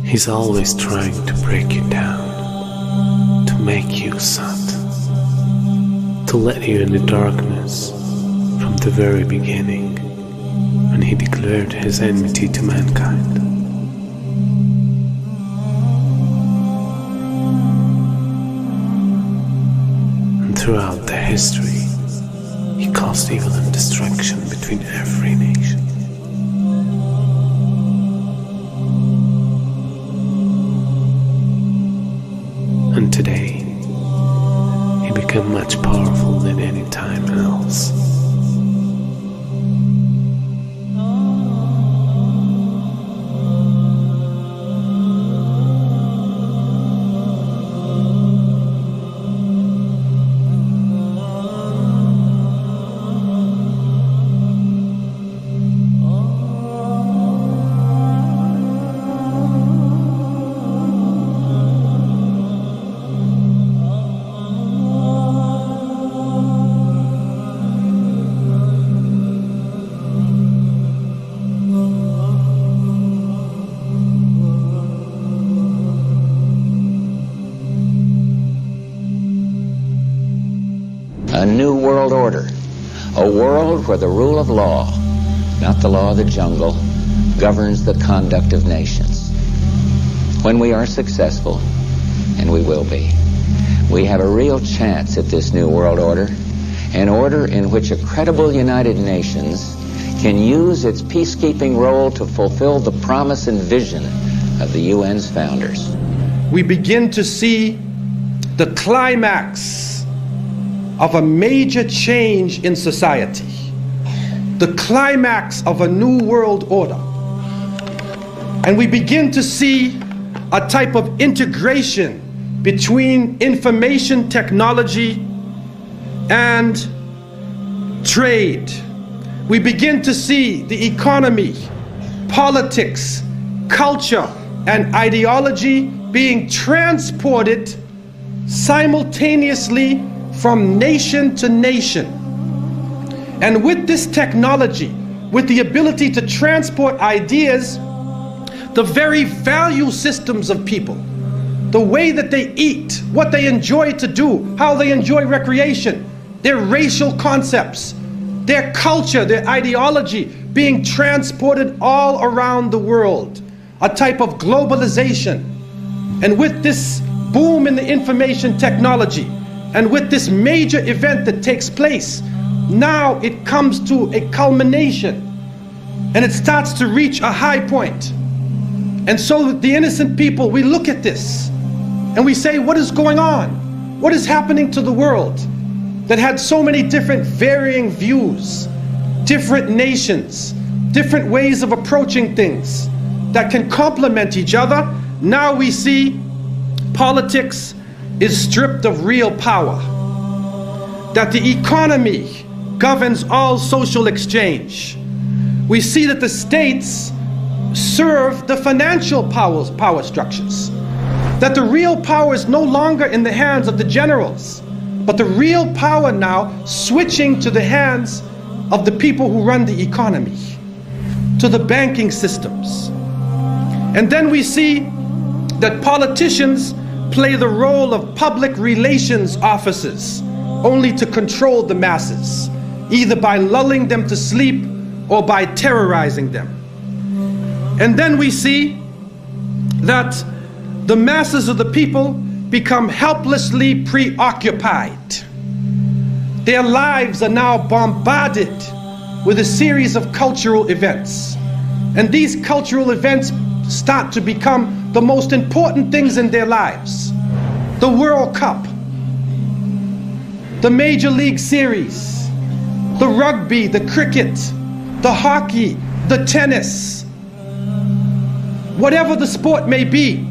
He's always trying to break you down, to make you sad, to let you in the darkness from the very beginning, when he declared his enmity to mankind. And throughout the history, he caused evil and destruction between every nation. And today, he became much powerful than any time else. A new world order, a world where the rule of law, not the law of the jungle, governs the conduct of nations. When we are successful, and we will be, we have a real chance at this new world order, an order in which a credible United Nations can use its peacekeeping role to fulfill the promise and vision of the UN's founders. We begin to see the climax of a major change in society, the climax of a new world order. And we begin to see a type of integration between information technology and trade. We begin to see the economy, politics, culture, and ideology being transported simultaneously from nation to nation. And with this technology, with the ability to transport ideas, the very value systems of people, the way that they eat, what they enjoy to do, how they enjoy recreation, their racial concepts, their culture, their ideology being transported all around the world, a type of globalization. And with this boom in the information technology, and with this major event that takes place, now it comes to a culmination and it starts to reach a high point. And so the innocent people, we look at this and we say, what is going on? What is happening to the world that had so many different varying views, different nations, different ways of approaching things that can complement each other? Now we see politics is stripped of real power, that the economy governs all social exchange. We see that the states serve the financial power structures, that the real power is no longer in the hands of the generals, but the real power now switching to the hands of the people who run the economy, to the banking systems. And then we see that politicians play the role of public relations officers only to control the masses, either by lulling them to sleep or by terrorizing them. And then we see that the masses of the people become helplessly preoccupied. Their lives are now bombarded with a series of cultural events. And these cultural events start to become the most important things in their lives. The World Cup, the Major League Series, the rugby, the cricket, the hockey, the tennis. Whatever the sport may be,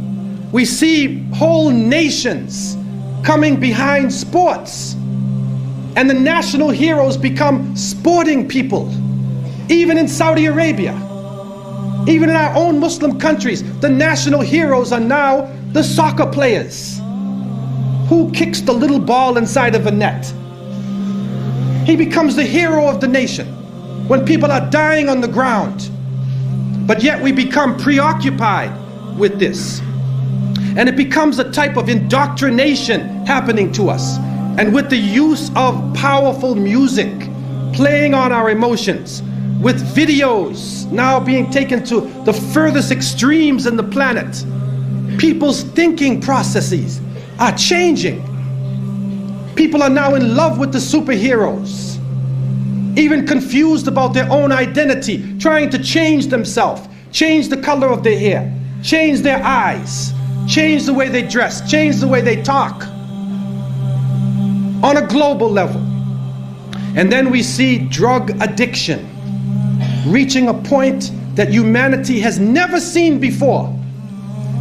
we see whole nations coming behind sports. And the national heroes become sporting people. Even in Saudi Arabia, even in our own Muslim countries, the national heroes are now the soccer players. Who kicks the little ball inside of a net? He becomes the hero of the nation when people are dying on the ground. But yet we become preoccupied with this. And it becomes a type of indoctrination happening to us. And with the use of powerful music playing on our emotions, with videos now being taken to the furthest extremes in the planet, people's thinking processes are changing. People are now in love with the superheroes, even confused about their own identity, trying to change themselves, change the color of their hair, change their eyes, change the way they dress, change the way they talk on a global level. And then we see drug addiction reaching a point that humanity has never seen before.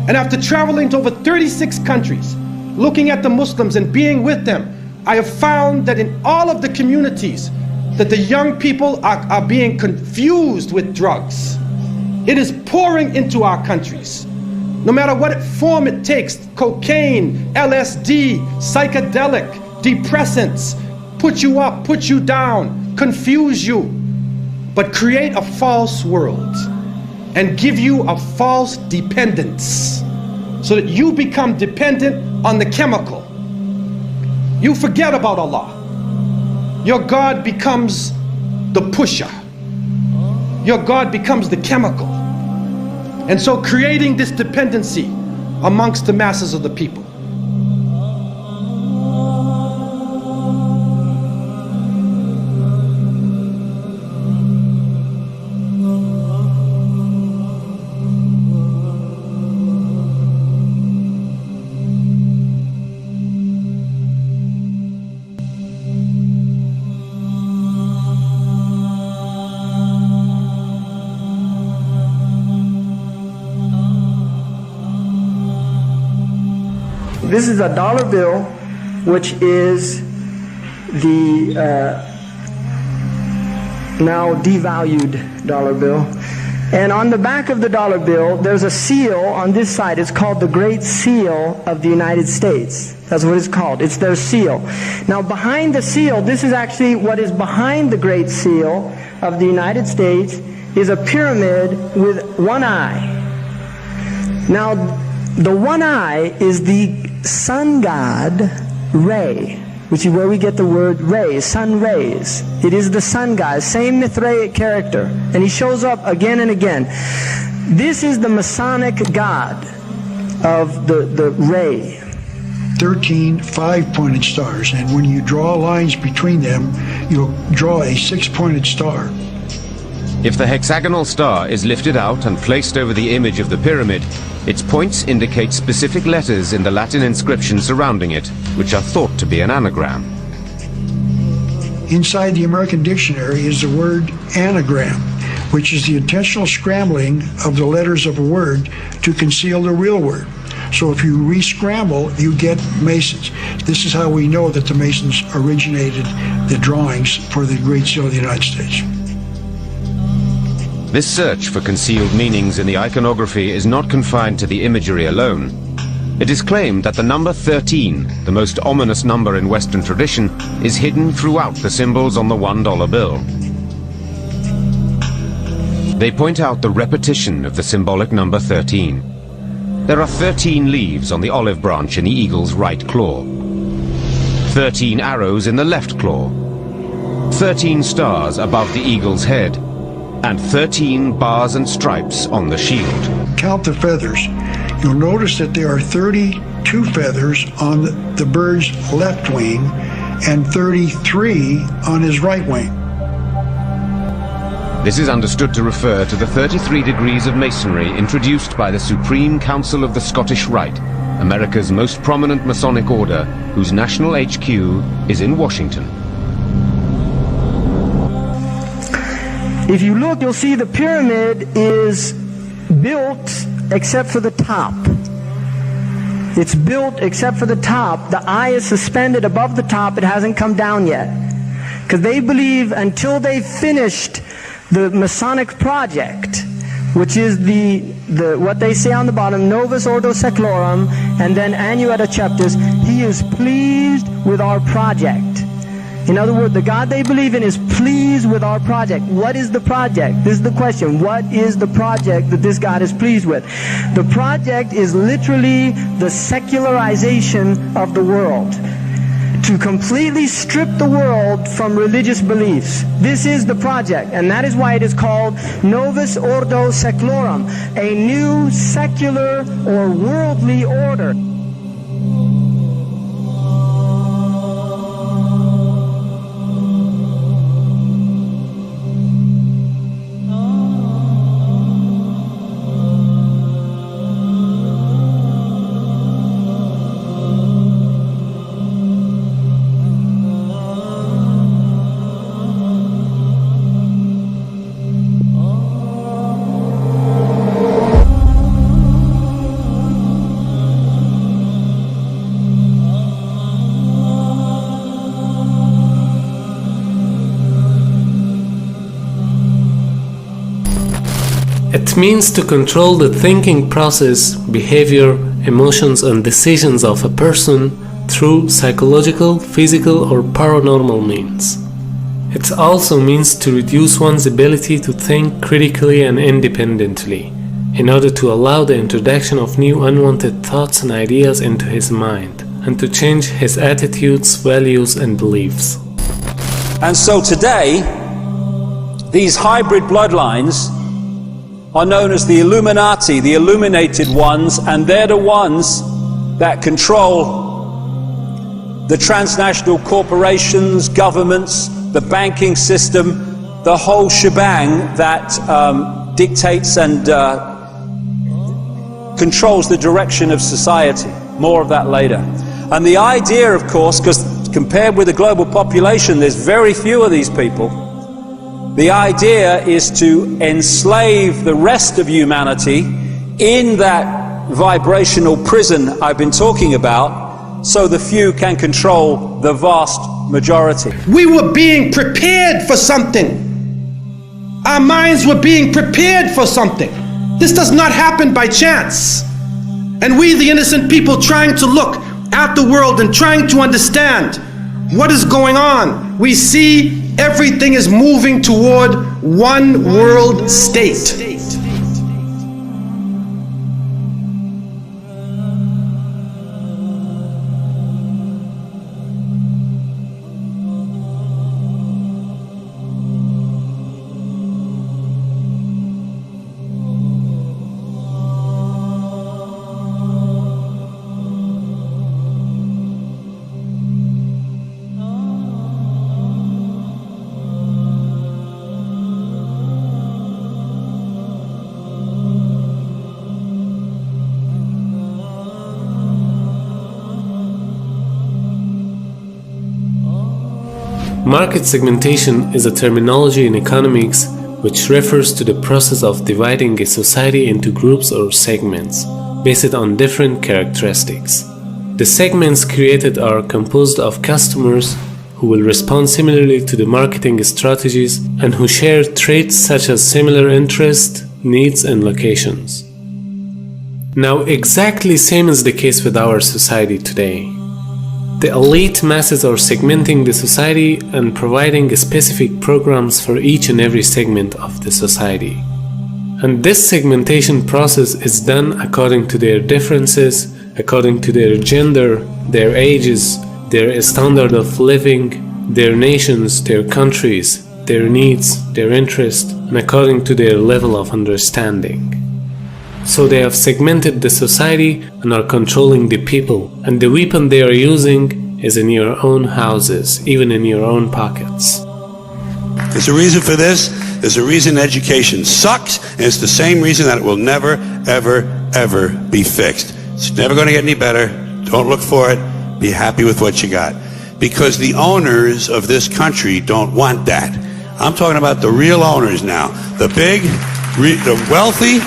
And after traveling to over 36 countries, looking at the Muslims and being with them, I have found that in all of the communities that the young people are being confused with drugs. It is pouring into our countries. No matter what form it takes, cocaine, LSD, psychedelic, depressants, put you up, put you down, confuse you, but create a false world and give you a false dependence so that you become dependent on the chemical. You forget about Allah. Your God becomes the pusher. Your God becomes the chemical. And so creating this dependency amongst the masses of the people. This is a dollar bill, which is the now devalued dollar bill. And on the back of the dollar bill, there's a seal on this side. It's called the Great Seal of the United States. That's what it's called. It's their seal. Now behind the seal, this is actually what is behind the Great Seal of the United States, is a pyramid with one eye. Now the one eye is the sun god Re, which is where we get the word ray, sun rays. It is the sun god, same Mithraic character, and he shows up again and again. This is the Masonic god of the ray. 13 5-pointed stars, and when you draw lines between them, you'll draw a 6-pointed star. If the hexagonal star is lifted out and placed over the image of the pyramid, its points indicate specific letters in the Latin inscription surrounding it, which are thought to be an anagram. Inside the American Dictionary is the word anagram, which is the intentional scrambling of the letters of a word to conceal the real word. So if you re-scramble, you get Masons. This is how we know that the Masons originated the drawings for the Great Seal of the United States. This search for concealed meanings in the iconography is not confined to the imagery alone. It is claimed that the number 13, the most ominous number in Western tradition, is hidden throughout the symbols on the $1 bill. They point out the repetition of the symbolic number 13. There are 13 leaves on the olive branch in the eagle's right claw, 13 arrows in the left claw, 13 stars above the eagle's head, and 13 bars and stripes on the shield. Count the feathers. You'll notice that there are 32 feathers on the bird's left wing and 33 on his right wing. This is understood to refer to the 33 degrees of masonry introduced by the Supreme Council of the Scottish Rite, America's most prominent Masonic order, whose national HQ is in Washington. If you look, you'll see the pyramid is built except for the top. It's built except for the top. The eye is suspended above the top. It hasn't come down yet. Because they believe until they've finished the Masonic project, which is the what they say on the bottom, Novus Ordo Seclorum, and then Annuetta Chapters, he is pleased with our project. In other words, the God they believe in is pleased with our project. What is the project? This is the question. What is the project that this God is pleased with? The project is literally the secularization of the world. To completely strip the world from religious beliefs. This is the project, and that is why it is called Novus Ordo Seclorum, a new secular or worldly order. It means to control the thinking process, behavior, emotions and decisions of a person through psychological, physical or paranormal means. It also means to reduce one's ability to think critically and independently, in order to allow the introduction of new unwanted thoughts and ideas into his mind, and to change his attitudes, values and beliefs. And so today, these hybrid bloodlines are known as the Illuminati, the illuminated ones, and they're the ones that control the transnational corporations, governments, the banking system, the whole shebang that dictates and controls the direction of society. More of that later. And the idea, of course, because compared with the global population, there's very few of these people. The idea is to enslave the rest of humanity in that vibrational prison I've been talking about, so the few can control the vast majority. We were being prepared for something. Our minds were being prepared for something. This does not happen by chance. And we, the innocent people, trying to look at the world and trying to understand what is going on, we see everything is moving toward one world state. Market segmentation is a terminology in economics which refers to the process of dividing a society into groups or segments based on different characteristics. The segments created are composed of customers who will respond similarly to the marketing strategies and who share traits such as similar interests, needs and locations. Now, exactly same is the case with our society today. The elite masses are segmenting the society and providing specific programs for each and every segment of the society. And this segmentation process is done according to their differences, according to their gender, their ages, their standard of living, their nations, their countries, their needs, their interests, and according to their level of understanding. So they have segmented the society and are controlling the people, and the weapon they are using is in your own houses, even in your own pockets. There's a reason for this. There's a reason education sucks, and it's the same reason that it will never, ever, ever be fixed. It's never going to get any better. Don't look for it. Be happy with what you got. Because the owners of this country don't want that. I'm talking about the real owners now. The big, the wealthy,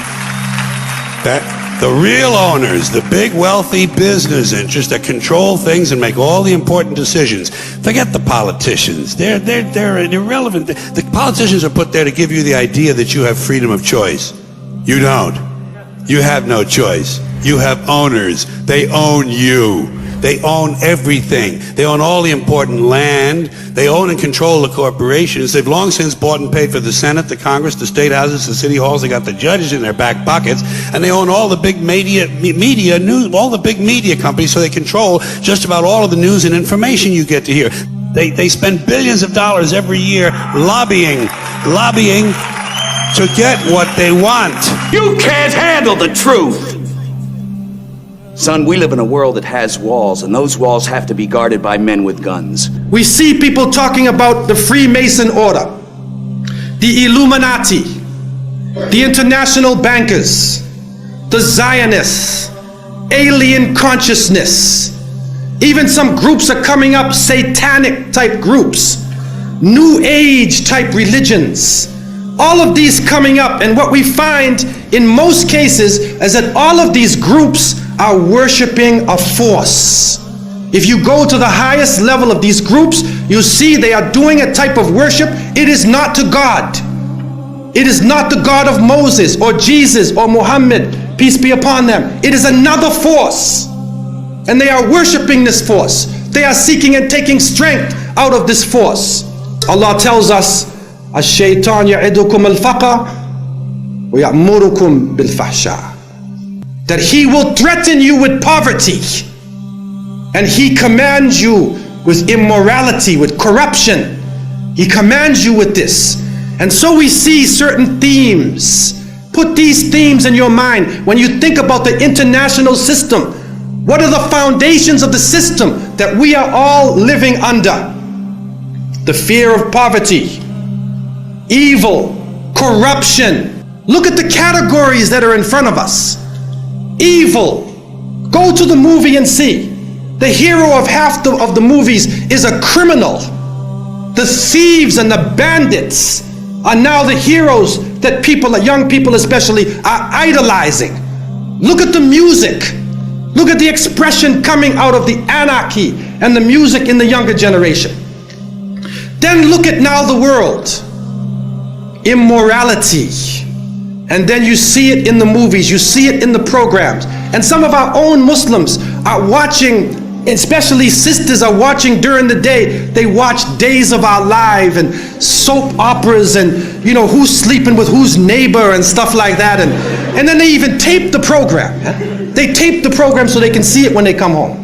the real owners, the big wealthy business interests that control things and make all the important decisions. Forget the politicians. They're irrelevant. The politicians are put there to give you the idea that you have freedom of choice. You don't. You have no choice. You have owners. They own you. They own everything. They own all the important land. They own and control the corporations. They've long since bought and paid for the Senate, the Congress, the state houses, the city halls. They got the judges in their back pockets, and they own all the big all the big media companies, so they control just about all of the news and information you get to hear. They spend billions of dollars every year lobbying to get what they want. You can't handle the truth. Son, we live in a world that has walls, and those walls have to be guarded by men with guns. We see people talking about the Freemason order, the Illuminati, the international bankers, the Zionists, alien consciousness. Even some groups are coming up, satanic type groups, New Age type religions. All of these coming up, and what we find in most cases is that all of these groups are worshiping a force. If you go to the highest level of these groups, you see they are doing a type of worship. It is not to God. It is not the God of Moses or Jesus or Muhammad, peace be upon them. It is another force, and they are worshiping this force. They are seeking and taking strength out of this force. Allah tells us, "Ash-shaytan ya'idukum al-faqr wa ya'murukum bil-fahsha," that he will threaten you with poverty, and he commands you with immorality, with corruption. He commands you with this. And so we see certain themes. Put these themes in your mind when you think about the international system. What are the foundations of the system that we are all living under? The fear of poverty, evil, corruption. Look at the categories that are in front of us. Evil. Go to the movie and see. The hero of half of the movies is a criminal. The thieves and the bandits are now the heroes that people, young people especially, are idolizing. Look at the music. Look at the expression coming out of the anarchy and the music in the younger generation. Then look at now the world. Immorality. And then you see it in the movies, you see it in the programs. And some of our own Muslims are watching, especially sisters are watching during the day. They watch Days of Our Life and soap operas and, you know, who's sleeping with whose neighbor and stuff like that. And then they even tape the program. They tape the program so they can see it when they come home.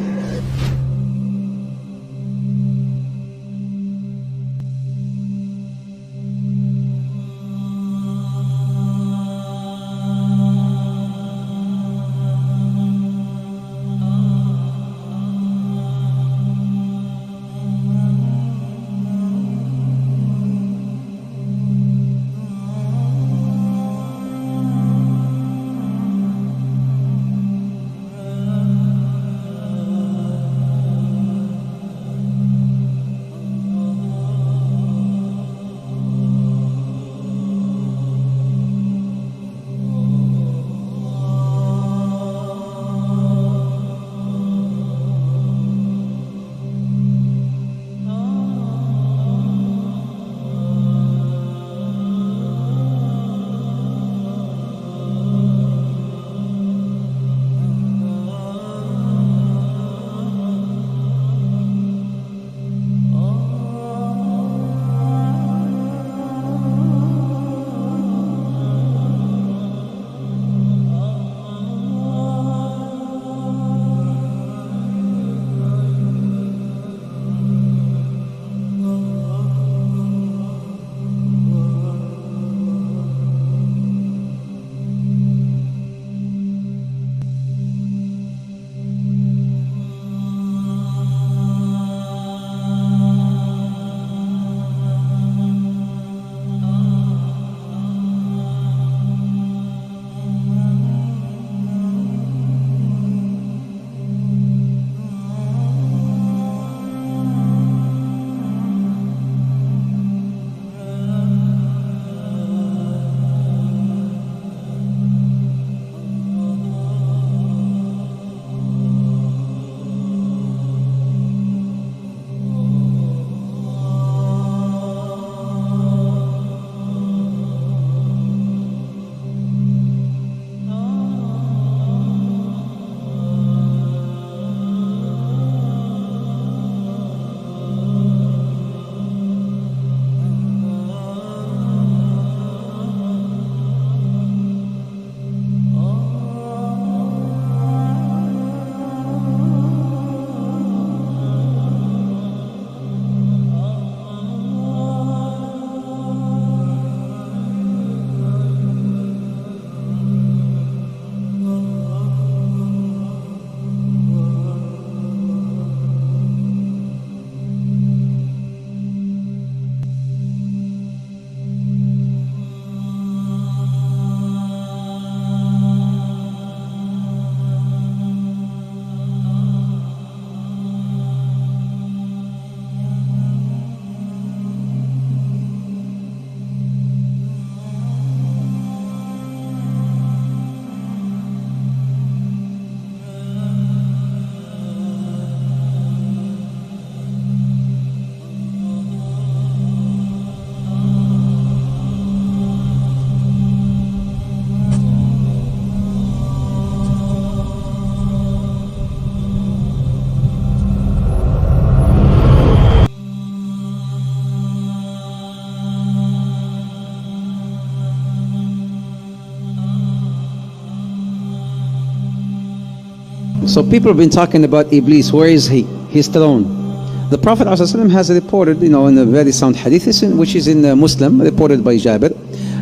So people have been talking about Iblis. Where is he? His throne. The Prophet ﷺ has reported, in a very sound hadith, which is in Muslim, reported by Jabir,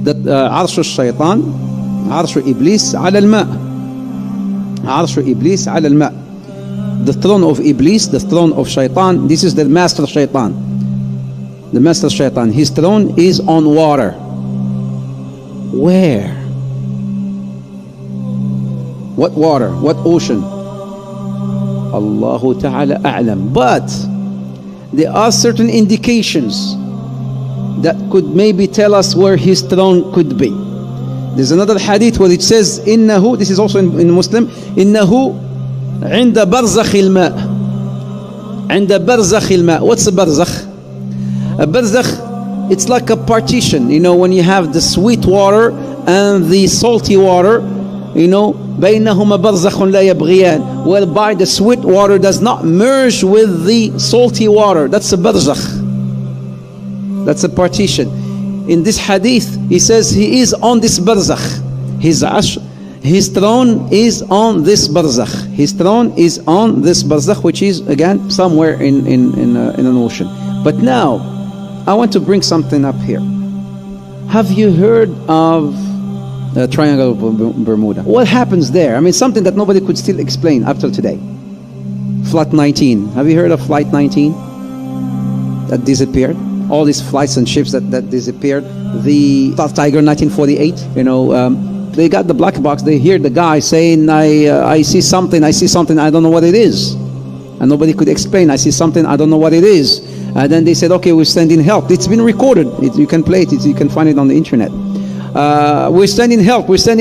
that Arsh al-Shaytan, Arsh Iblis ala al-ma'. Arsh Iblis ala al-ma'. The throne of Iblis, the throne of Shaitan, this is the master Shaitan. The master Shaitan, his throne is on water. Where? What water? What ocean? Allahu Ta'ala a'lam. But there are certain indications that could maybe tell us where his throne could be. There's another hadith where it says, "Innahu," this is also in Muslim, "Innahu inda barzakh al-ma'." Inda barzakh al-ma'. What's a barzakh? A barzakh, it's like a partition, when you have the sweet water and the salty water, بينهما برزخ لا يبغيان, whereby the sweet water does not merge with the salty water. That's a barzakh. That's a partition. In this hadith, he says he is on this barzakh. His throne is on this barzakh. His throne is on this barzakh, which is again somewhere in an ocean. But now, I want to bring something up here. Have you heard of the Triangle of Bermuda? What happens there? I mean, something that nobody could still explain up till today. Flight 19. Have you heard of Flight 19? That disappeared. All these flights and ships that disappeared. The South Tiger 1948. They got the black box. They hear the guy saying, I see something, I don't know what it is. And nobody could explain. I see something, I don't know what it is. And then they said, okay, we're sending help. It's been recorded. You can play it. You can find it on the internet. We're sending help. He said,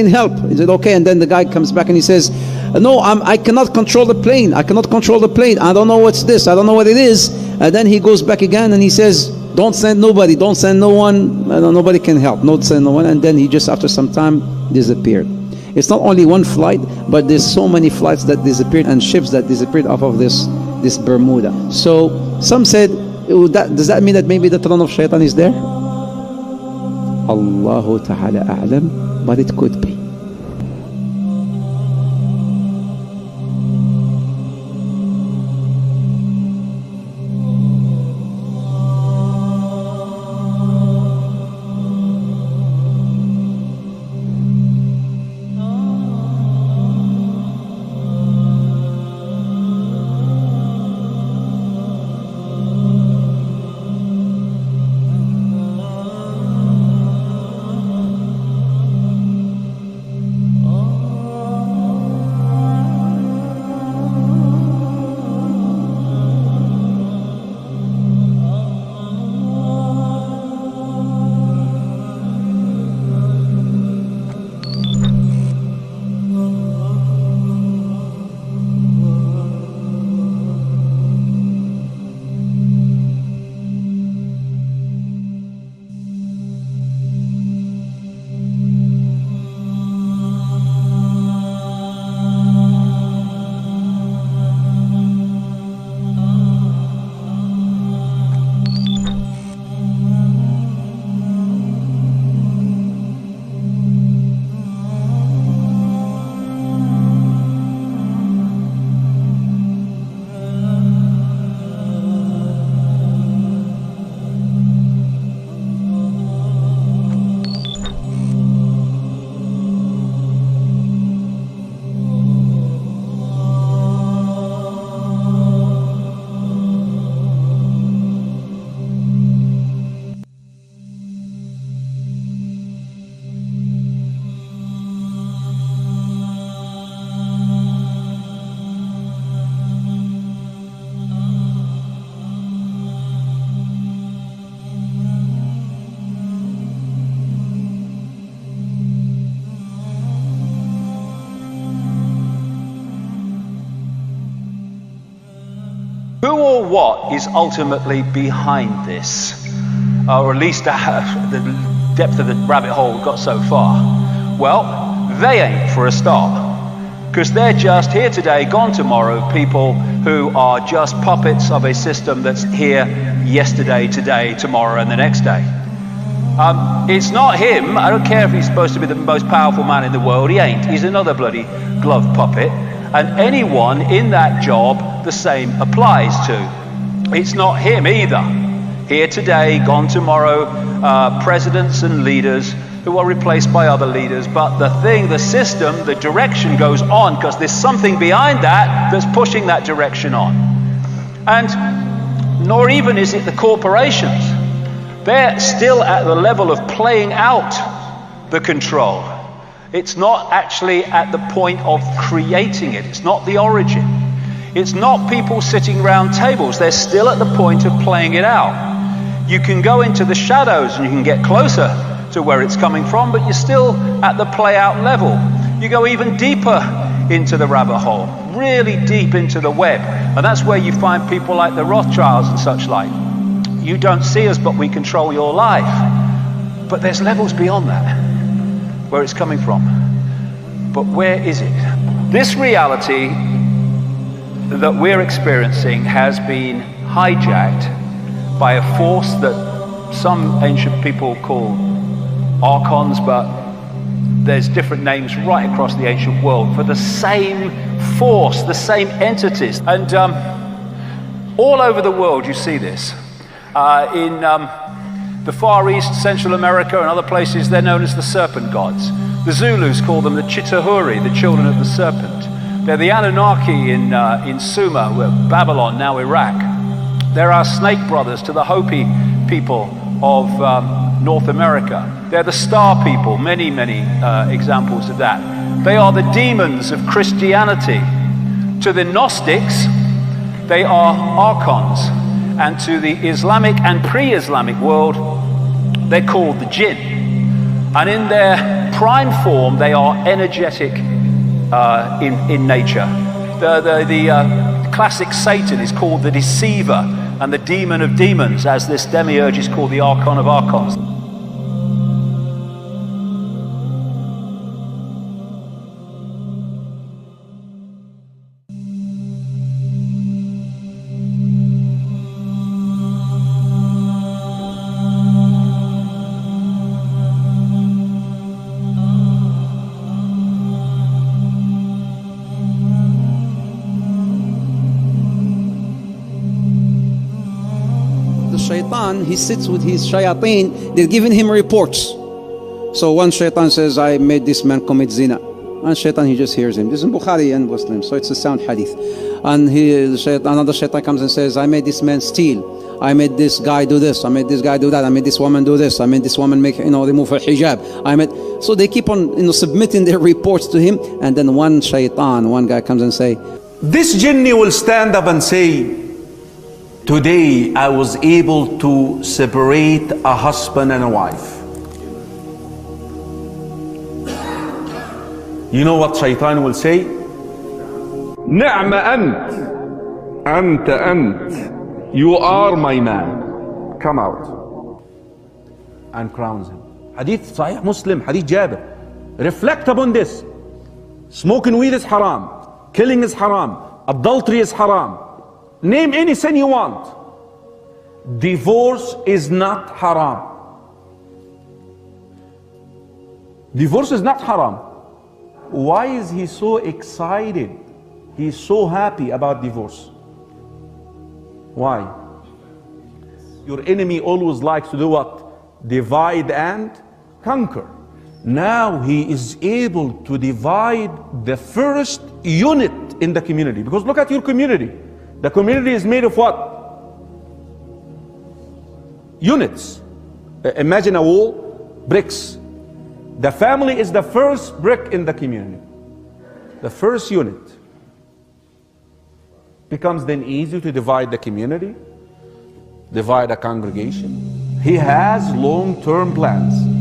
okay. And then the guy comes back and he says, no, I cannot control the plane. I don't know what's this. I don't know what it is. And then he goes back again and he says, don't send nobody. Don't send no one. Nobody can help. Don't send no one. And then he just, after some time, disappeared. It's not only one flight, but there's so many flights that disappeared and ships that disappeared off of this Bermuda. So some said, does that mean that maybe the throne of Shaitan is there? Allahu Ta'ala a'lam, but it could be. Who or what is ultimately behind this? Or at least the depth of the rabbit hole got so far. Well, they ain't, for a start. Because they're just here today, gone tomorrow, people who are just puppets of a system that's here yesterday, today, tomorrow, and the next day. It's not him. I don't care if he's supposed to be the most powerful man in the world. He ain't. He's another bloody glove puppet. And anyone in that job, the same applies to. It's not him either. Here today, gone tomorrow, presidents and leaders who are replaced by other leaders. But the system, the direction goes on because there's something behind that that's pushing that direction on. And nor even is it the corporations. They're still at the level of playing out the control. It's not actually at the point of creating it. It's not the origin. It's not people sitting around tables. They're still at the point of playing it out. You can go into the shadows and you can get closer to where it's coming from, but you're still at the play out level. You go even deeper into the rabbit hole, really deep into the web. And that's where you find people like the Rothschilds and such like. You don't see us, but we control your life. But there's levels beyond that, where it's coming from. But where is it? This reality that we're experiencing has been hijacked by a force that some ancient people call archons, but there's different names right across the ancient world for the same force, the same entities. And all over the world you see this. In the Far East, Central America and other places, they're known as the serpent gods. The Zulus call them the Chitahuri, the children of the serpent. They're the Anunnaki in Sumer, Babylon, now Iraq. They're our snake brothers to the Hopi people of North America. They're the star people, many examples of that. They are the demons of Christianity. To the Gnostics, they are archons. And to the Islamic and pre-Islamic world, they're called the jinn. And in their prime form, they are energetic in nature. The classic Satan is called the deceiver and the demon of demons, as this demiurge is called the archon of archons. Shaitan, he sits with his shayateen, they're giving him reports. So one shaitan says, I made this man commit zina. And shaitan, he just hears him. This is in Bukhari and Muslim, so it's a sound hadith. And another shaitan comes and says, I made this man steal. I made this guy do this. I made this guy do that. I made this woman do this. I made this woman make, remove her hijab. So they keep on, submitting their reports to him. And then one guy comes and say, this jinni will stand up and say, today I was able to separate a husband and a wife. You know what shaitan will say? Ni'ma ant. You are my man. Come out. And crowns him. Hadith Sahih Muslim, Hadith Jabir. Reflect upon this. Smoking weed is haram. Killing is haram. Adultery is haram. Name any sin you want. Divorce is not haram. Divorce is not haram. Why is he so excited? He's so happy about divorce. Why? Your enemy always likes to do what? Divide and conquer. Now he is able to divide the first unit in the community. Because look at your community. The community is made of what? Units. Imagine a wall, bricks. The family is the first brick in the community. The first unit. Becomes then easy to divide the community, divide a congregation. He has long-term plans.